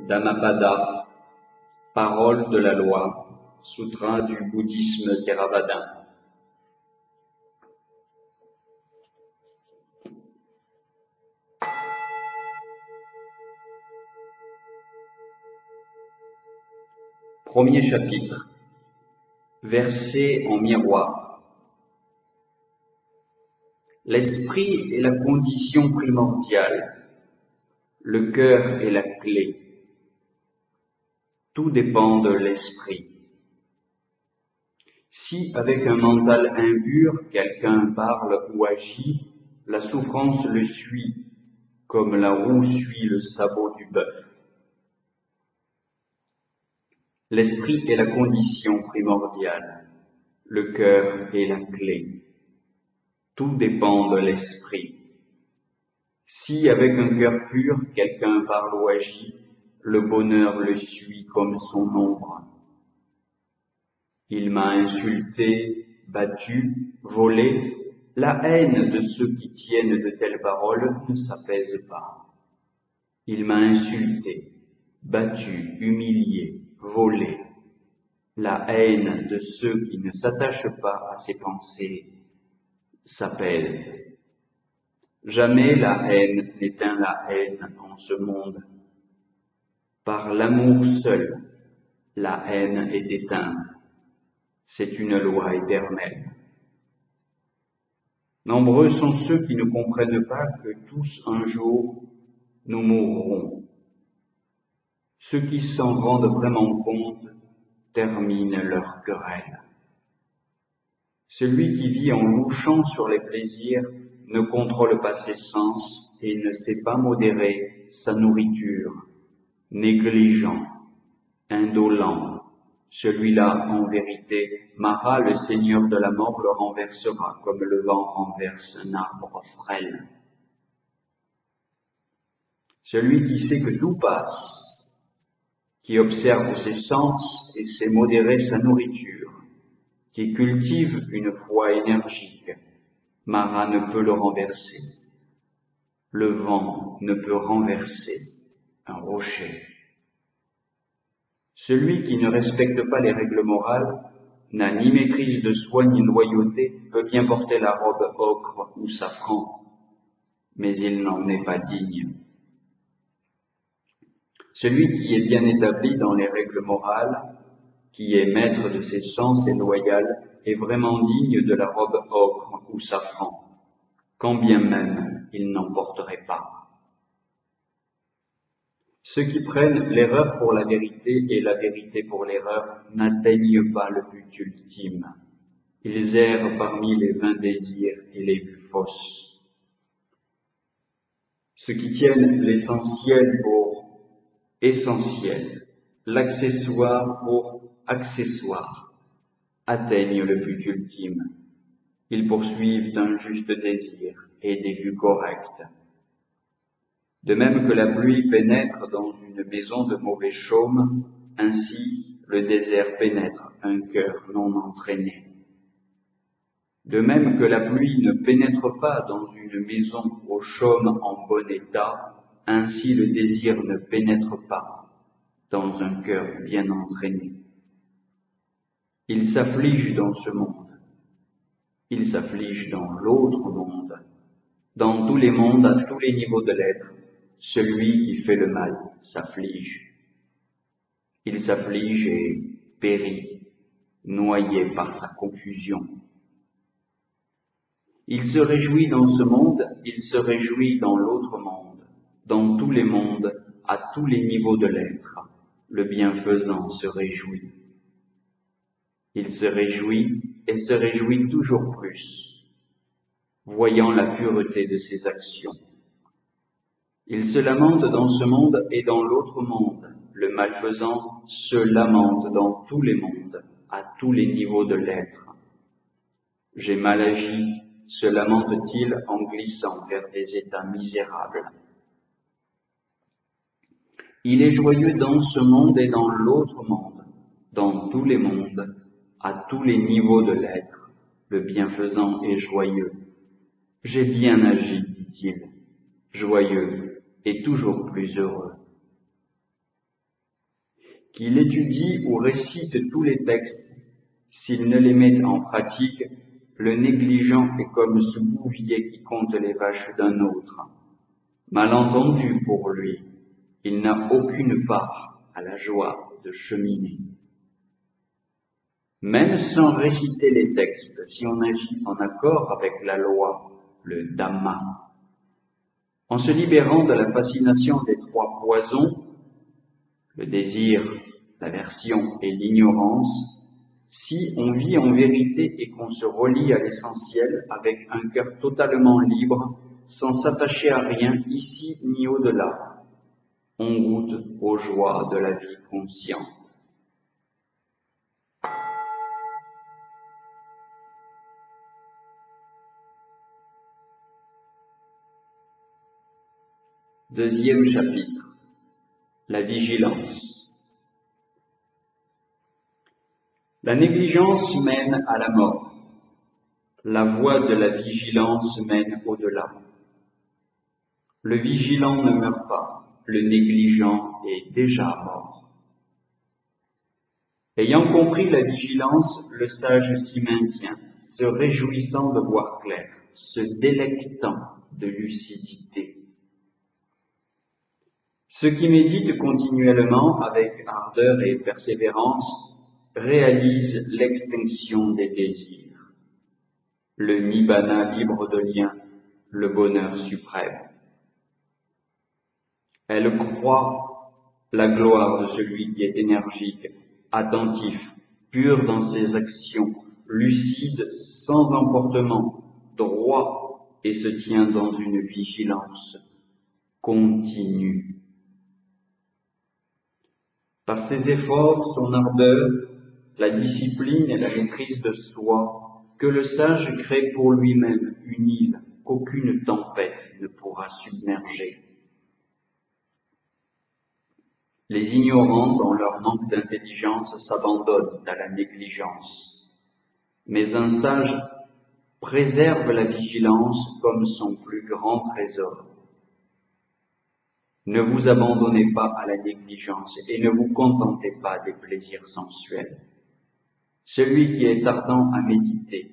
Dhammapada, parole de la loi, sutra du bouddhisme Theravada. Premier chapitre. Verset en miroir. L'esprit est la condition primordiale. Le cœur est la clé. Tout dépend de l'esprit. Si avec un mental impur, quelqu'un parle ou agit, la souffrance le suit, comme la roue suit le sabot du bœuf. L'esprit est la condition primordiale. Le cœur est la clé. Tout dépend de l'esprit. Si avec un cœur pur, quelqu'un parle ou agit, le bonheur le suit comme son ombre. Il m'a insulté, battu, volé. La haine de ceux qui tiennent de telles paroles ne s'apaise pas. Il m'a insulté, battu, humilié, volé. La haine de ceux qui ne s'attachent pas à ses pensées s'apaise. Jamais la haine n'éteint la haine en ce monde. Par l'amour seul, la haine est éteinte. C'est une loi éternelle. Nombreux sont ceux qui ne comprennent pas que tous un jour nous mourrons. Ceux qui s'en rendent vraiment compte terminent leur querelle. Celui qui vit en louchant sur les plaisirs ne contrôle pas ses sens et ne sait pas modérer sa nourriture. Négligent, indolent, celui-là, en vérité, Mara, le seigneur de la mort, le renversera comme le vent renverse un arbre frêle. Celui qui sait que tout passe, qui observe ses sens et sait modérer sa nourriture, qui cultive une foi énergique, Mara ne peut le renverser. Le vent ne peut renverser un rocher. Celui qui ne respecte pas les règles morales, n'a ni maîtrise de soi ni loyauté, peut bien porter la robe ocre ou safran, mais il n'en est pas digne. Celui qui est bien établi dans les règles morales, qui est maître de ses sens et loyal, est vraiment digne de la robe ocre ou safran, quand bien même il n'en porterait pas. Ceux qui prennent l'erreur pour la vérité et la vérité pour l'erreur n'atteignent pas le but ultime. Ils errent parmi les vains désirs et les vues fausses. Ceux qui tiennent l'essentiel pour essentiel, l'accessoire pour accessoire, atteignent le but ultime. Ils poursuivent un juste désir et des vues correctes. De même que la pluie pénètre dans une maison de mauvais chaume, ainsi le désert pénètre un cœur non entraîné. De même que la pluie ne pénètre pas dans une maison au chaume en bon état, ainsi le désir ne pénètre pas dans un cœur bien entraîné. Il s'afflige dans ce monde, il s'afflige dans l'autre monde, dans tous les mondes, à tous les niveaux de l'être. Celui qui fait le mal s'afflige. Il s'afflige et périt, noyé par sa confusion. Il se réjouit dans ce monde, il se réjouit dans l'autre monde, dans tous les mondes, à tous les niveaux de l'être. Le bienfaisant se réjouit. Il se réjouit et se réjouit toujours plus, voyant la pureté de ses actions. Il se lamente dans ce monde et dans l'autre monde. Le malfaisant se lamente dans tous les mondes, à tous les niveaux de l'être. J'ai mal agi, se lamente-t-il en glissant vers des états misérables. Il est joyeux dans ce monde et dans l'autre monde, dans tous les mondes, à tous les niveaux de l'être. Le bienfaisant est joyeux. J'ai bien agi, dit-il, joyeux et toujours plus heureux. qu'il étudie ou récite tous les textes, s'il ne les met en pratique, le négligent est comme ce bouvier qui compte les vaches d'un autre. Mal entendu pour lui, il n'a aucune part à la joie de cheminer. Même sans réciter les textes, si on agit en accord avec la loi, le Dhamma, en se libérant de la fascination des trois poisons, le désir, l'aversion et l'ignorance, si on vit en vérité et qu'on se relie à l'essentiel avec un cœur totalement libre, sans s'attacher à rien ici ni au-delà, on goûte aux joies de la vie consciente. Deuxième chapitre, la vigilance. La négligence mène à la mort. La voie de la vigilance mène au-delà. Le vigilant ne meurt pas, le négligent est déjà mort. Ayant compris la vigilance, le sage s'y maintient, se réjouissant de voir clair, se délectant de lucidité. Ceux qui méditent continuellement avec ardeur et persévérance réalisent l'extinction des désirs, le nibbana libre de lien, le bonheur suprême. Elle croit la gloire de celui qui est énergique, attentif, pur dans ses actions, lucide, sans emportement, droit et se tient dans une vigilance continue. Par ses efforts, son ardeur, la discipline et la maîtrise de soi, que le sage crée pour lui-même une île qu'aucune tempête ne pourra submerger. Les ignorants, dans leur manque d'intelligence, s'abandonnent à la négligence. Mais un sage préserve la vigilance comme son plus grand trésor. Ne vous abandonnez pas à la négligence et ne vous contentez pas des plaisirs sensuels. Celui qui est ardent à méditer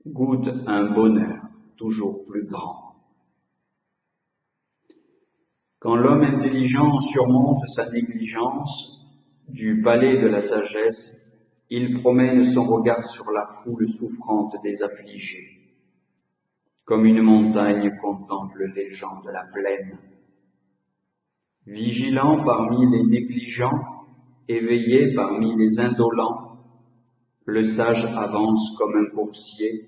goûte un bonheur toujours plus grand. Quand l'homme intelligent surmonte sa négligence, du palais de la sagesse, il promène son regard sur la foule souffrante des affligés. Comme une montagne contemple les gens de la plaine. Vigilant parmi les négligents, éveillé parmi les indolents, le sage avance comme un coursier,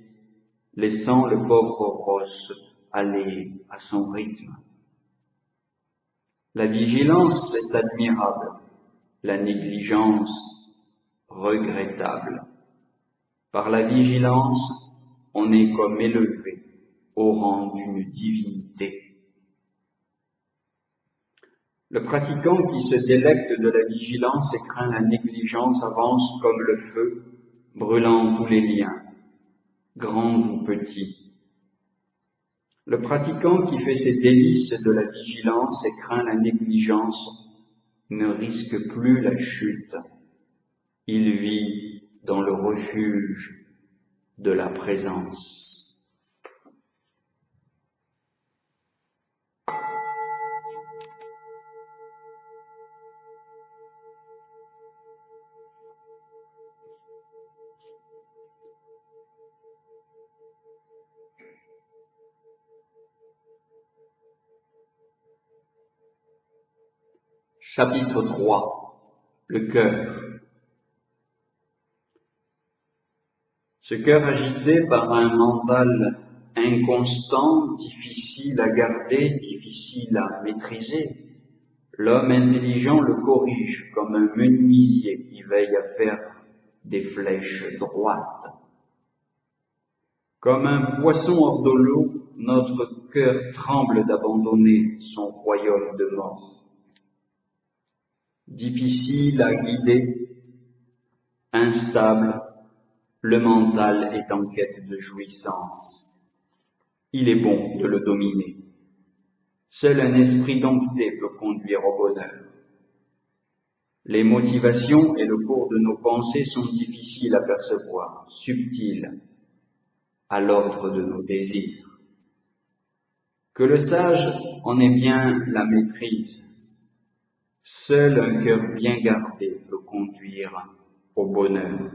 laissant le pauvre rosse aller à son rythme. La vigilance est admirable, la négligence regrettable. Par la vigilance, on est comme élevé au rang d'une divinité. Le pratiquant qui se délecte de la vigilance et craint la négligence avance comme le feu, brûlant tous les liens, grands ou petits. Le pratiquant qui fait ses délices de la vigilance et craint la négligence ne risque plus la chute. Il vit dans le refuge de la présence. Chapitre 3. Le cœur. Ce cœur agité par un mental inconstant, difficile à garder, difficile à maîtriser, l'homme intelligent le corrige comme un menuisier qui veille à faire des flèches droites. Comme un poisson hors de l'eau, notre cœur tremble d'abandonner son royaume de mort. Difficile à guider, instable, le mental est en quête de jouissance. Il est bon de le dominer. Seul un esprit dompté peut conduire au bonheur. Les motivations et le cours de nos pensées sont difficiles à percevoir, subtils, à l'ordre de nos désirs. Que le sage en ait bien la maîtrise. Seul un cœur bien gardé peut conduire au bonheur.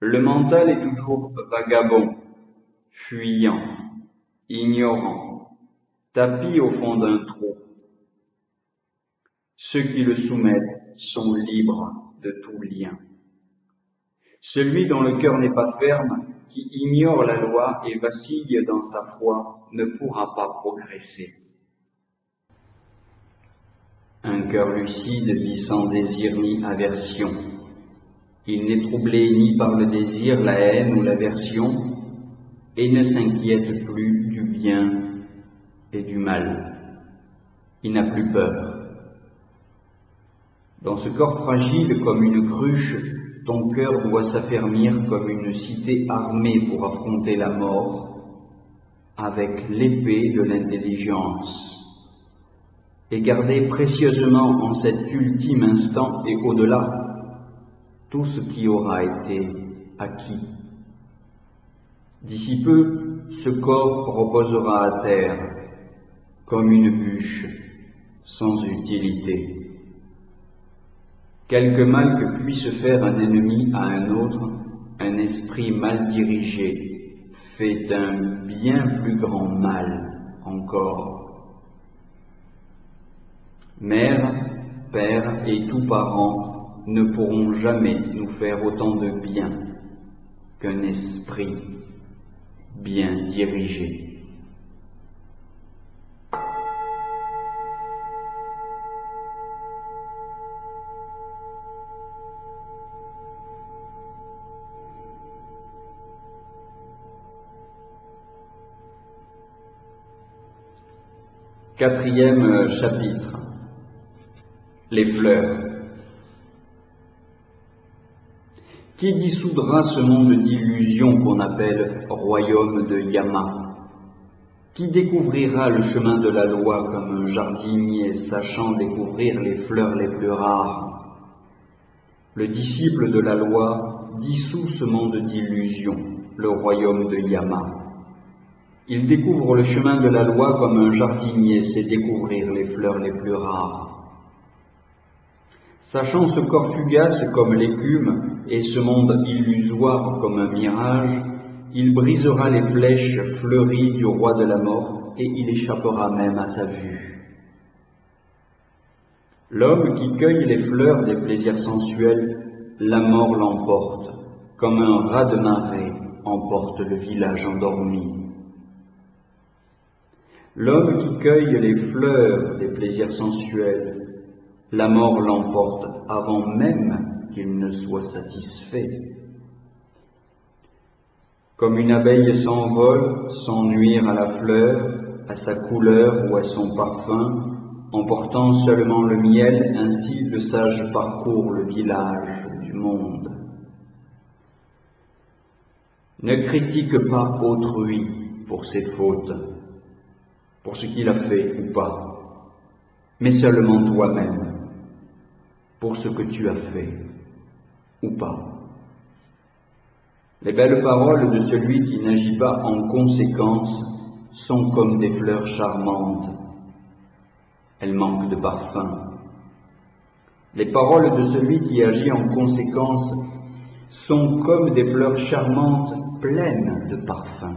Le mental est toujours vagabond, fuyant, ignorant, tapi au fond d'un trou. Ceux qui le soumettent sont libres de tout lien. Celui dont le cœur n'est pas ferme, qui ignore la loi et vacille dans sa foi, ne pourra pas progresser. Un cœur lucide vit sans désir ni aversion. Il n'est troublé ni par le désir, la haine ou l'aversion, et ne s'inquiète plus du bien et du mal. Il n'a plus peur. Dans ce corps fragile comme une cruche, ton cœur doit s'affermir comme une cité armée pour affronter la mort avec l'épée de l'intelligence et garder précieusement en cet ultime instant et au-delà tout ce qui aura été acquis. D'ici peu, ce corps reposera à terre comme une bûche sans utilité. Quelque mal que puisse faire un ennemi à un autre, un esprit mal dirigé fait un bien plus grand mal encore. Mère, père et tout parent ne pourront jamais nous faire autant de bien qu'un esprit bien dirigé. Quatrième chapitre. Les fleurs. Qui dissoudra ce monde d'illusions qu'on appelle royaume de Yama? Qui découvrira le chemin de la loi comme un jardinier sachant découvrir les fleurs les plus rares? Le disciple de la loi dissout ce monde d'illusions, le royaume de Yama. Il découvre le chemin de la loi comme un jardinier sait découvrir les fleurs les plus rares. Sachant ce corps fugace comme l'écume et ce monde illusoire comme un mirage, il brisera les flèches fleuries du roi de la mort et il échappera même à sa vue. L'homme qui cueille les fleurs des plaisirs sensuels, la mort l'emporte, comme un raz de marée emporte le village endormi. L'homme qui cueille les fleurs des plaisirs sensuels, la mort l'emporte avant même qu'il ne soit satisfait. Comme une abeille s'envole sans nuire à la fleur, à sa couleur ou à son parfum, emportant seulement le miel, ainsi le sage parcourt le village du monde. Ne critique pas autrui pour ses fautes, pour ce qu'il a fait ou pas, mais seulement toi-même, pour ce que tu as fait ou pas. Les belles paroles de celui qui n'agit pas en conséquence sont comme des fleurs charmantes. Elles manquent de parfum. Les paroles de celui qui agit en conséquence sont comme des fleurs charmantes pleines de parfum.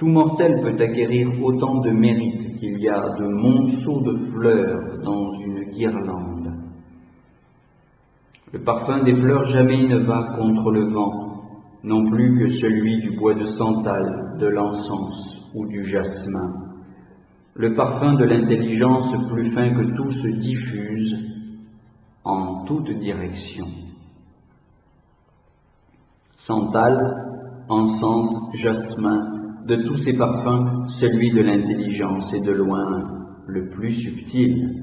Tout mortel peut acquérir autant de mérite qu'il y a de monceaux de fleurs dans une guirlande. Le parfum des fleurs jamais ne va contre le vent, non plus que celui du bois de santal, de l'encens ou du jasmin. Le parfum de l'intelligence plus fin que tout se diffuse en toutes directions. Santal, encens, jasmin, de tous ces parfums, celui de l'intelligence est de loin le plus subtil.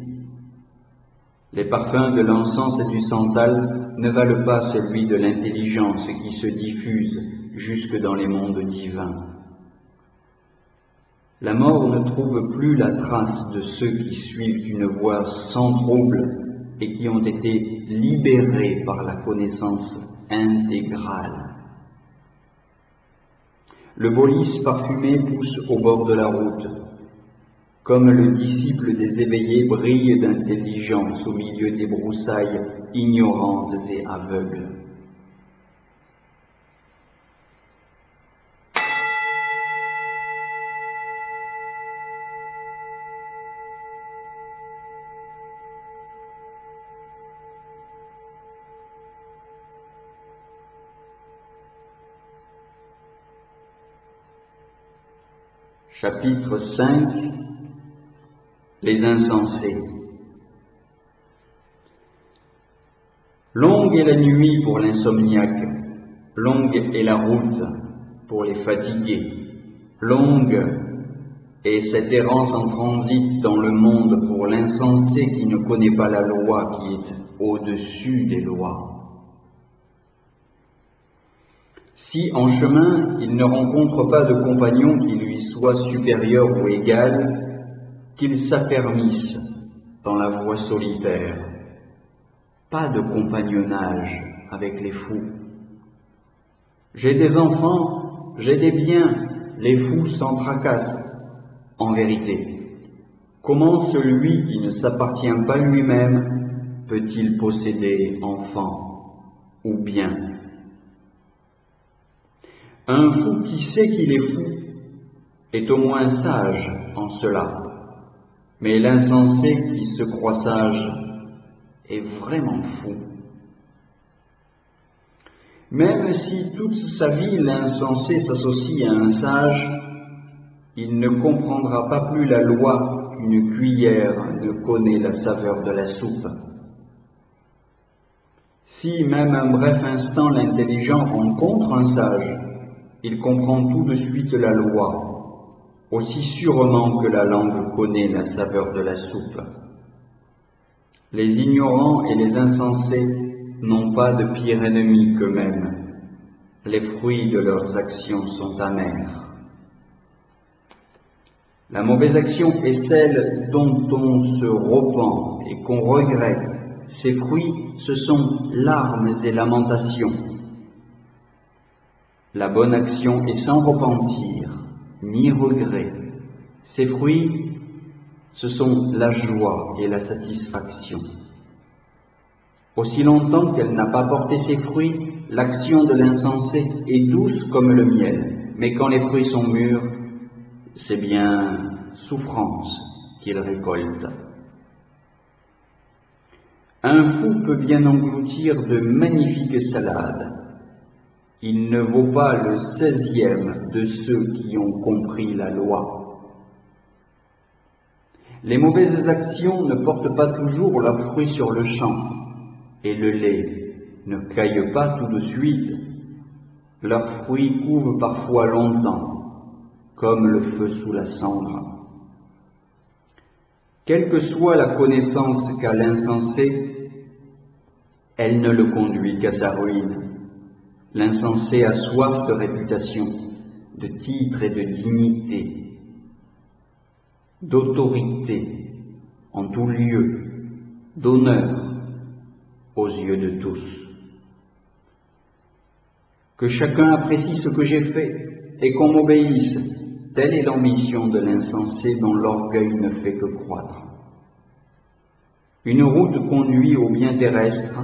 Les parfums de l'encens et du santal ne valent pas celui de l'intelligence qui se diffuse jusque dans les mondes divins. La mort ne trouve plus la trace de ceux qui suivent une voie sans trouble et qui ont été libérés par la connaissance intégrale. Le beau lys parfumé pousse au bord de la route, comme le disciple des éveillés brille d'intelligence au milieu des broussailles ignorantes et aveugles. Chapitre 5. Les insensés. Longue est la nuit pour l'insomniaque, longue est la route pour les fatigués, longue est cette errance en transit dans le monde pour l'insensé qui ne connaît pas la loi qui est au-dessus des lois. Si en chemin il ne rencontre pas de compagnon qui lui soit supérieur ou égal, qu'il s'affermisse dans la voie solitaire. Pas de compagnonnage avec les fous. J'ai des enfants, j'ai des biens, les fous s'en tracassent. En vérité, comment celui qui ne s'appartient pas lui-même peut-il posséder enfants ou biens? Un fou qui sait qu'il est fou est au moins sage en cela. Mais l'insensé qui se croit sage est vraiment fou. Même si toute sa vie l'insensé s'associe à un sage, il ne comprendra pas plus la loi qu'une cuillère ne connaît la saveur de la soupe. Si même un bref instant l'intelligent rencontre un sage, il comprend tout de suite la loi, aussi sûrement que la langue connaît la saveur de la soupe. Les ignorants et les insensés n'ont pas de pire ennemi qu'eux-mêmes. Les fruits de leurs actions sont amers. La mauvaise action est celle dont on se repent et qu'on regrette. Ses fruits, ce sont larmes et lamentations. La bonne action est sans repentir, ni regret. Ses fruits, ce sont la joie et la satisfaction. Aussi longtemps qu'elle n'a pas porté ses fruits, l'action de l'insensé est douce comme le miel, mais quand les fruits sont mûrs, c'est bien souffrance qu'il récolte. Un fou peut bien engloutir de magnifiques salades. Il ne vaut pas le 16e de ceux qui ont compris la loi. Les mauvaises actions ne portent pas toujours leurs fruits sur le champ, et le lait ne caille pas tout de suite. Leurs fruits couvent parfois longtemps, comme le feu sous la cendre. Quelle que soit la connaissance qu'a l'insensé, elle ne le conduit qu'à sa ruine. L'insensé a soif de réputation, de titre et de dignité, d'autorité en tout lieu, d'honneur aux yeux de tous. Que chacun apprécie ce que j'ai fait et qu'on m'obéisse, telle est l'ambition de l'insensé dont l'orgueil ne fait que croître. Une route conduit au bien terrestre,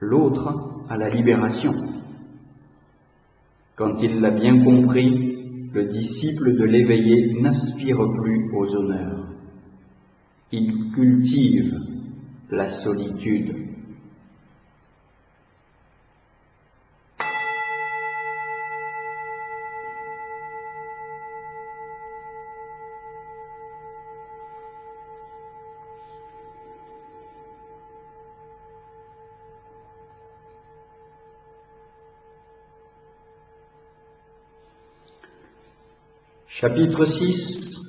l'autre à la libération. Quand il l'a bien compris, le disciple de l'éveillé n'aspire plus aux honneurs. Il cultive la solitude. Chapitre 6.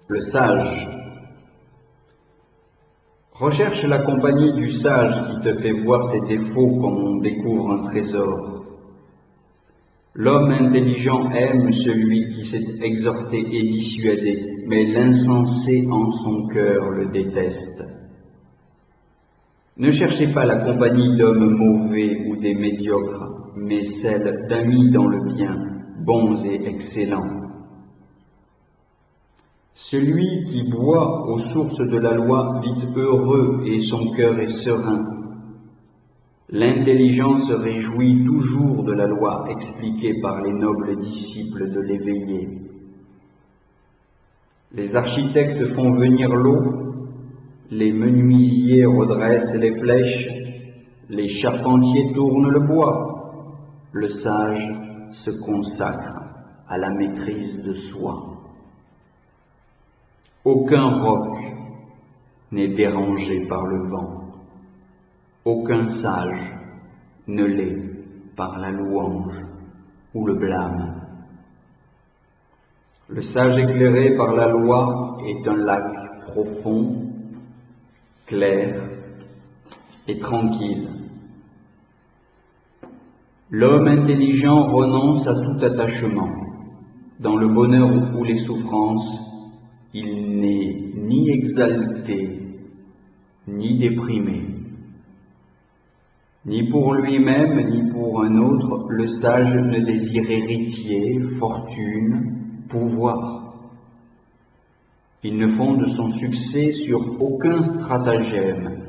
Le sage. Recherche la compagnie du sage qui te fait voir tes défauts comme on découvre un trésor. L'homme intelligent aime celui qui s'est exhorté et dissuadé, mais l'insensé en son cœur le déteste. Ne cherchez pas la compagnie d'hommes mauvais ou des médiocres, mais celle d'amis dans le bien, bons et excellents. Celui qui boit aux sources de la loi vit heureux et son cœur est serein. L'intelligent se réjouit toujours de la loi expliquée par les nobles disciples de l'éveillé. Les architectes font venir l'eau, les menuisiers redressent les flèches, les charpentiers tournent le bois. Le sage se consacre à la maîtrise de soi. Aucun roc n'est dérangé par le vent. Aucun sage ne l'est par la louange ou le blâme. Le sage éclairé par la loi est un lac profond, clair et tranquille. L'homme intelligent renonce à tout attachement. Dans le bonheur ou les souffrances, il n'est ni exalté, ni déprimé. Ni pour lui-même, ni pour un autre, le sage ne désire héritier, fortune, pouvoir. Il ne fonde son succès sur aucun stratagème,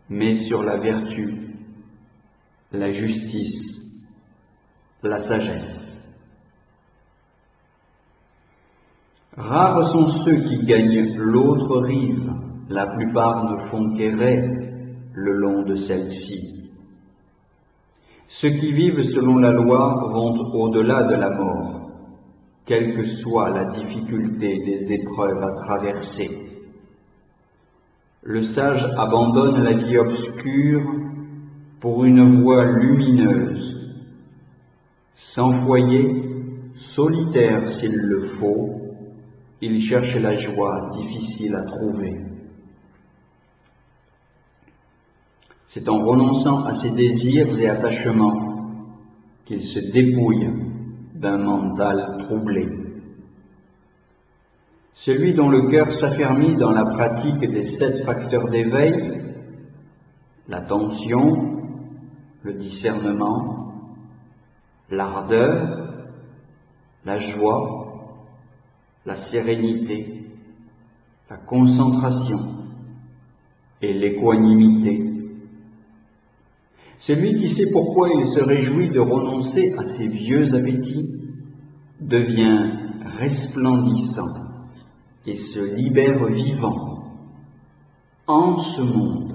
mais sur la vertu, la justice, la sagesse. Rares sont ceux qui gagnent l'autre rive, la plupart ne font qu'errer le long de celle-ci. Ceux qui vivent selon la loi vont au-delà de la mort, quelle que soit la difficulté des épreuves à traverser. Le sage abandonne la vie obscure pour une voie lumineuse. Sans foyer, solitaire s'il le faut, il cherche la joie difficile à trouver. C'est en renonçant à ses désirs et attachements qu'il se dépouille d'un mental troublé. Celui dont le cœur s'affermit dans la pratique des 7 facteurs d'éveil, l'attention, le discernement, l'ardeur, la joie, la sérénité, la concentration et l'équanimité. Celui qui sait pourquoi il se réjouit de renoncer à ses vieux appétits devient resplendissant et se libère vivant en ce monde.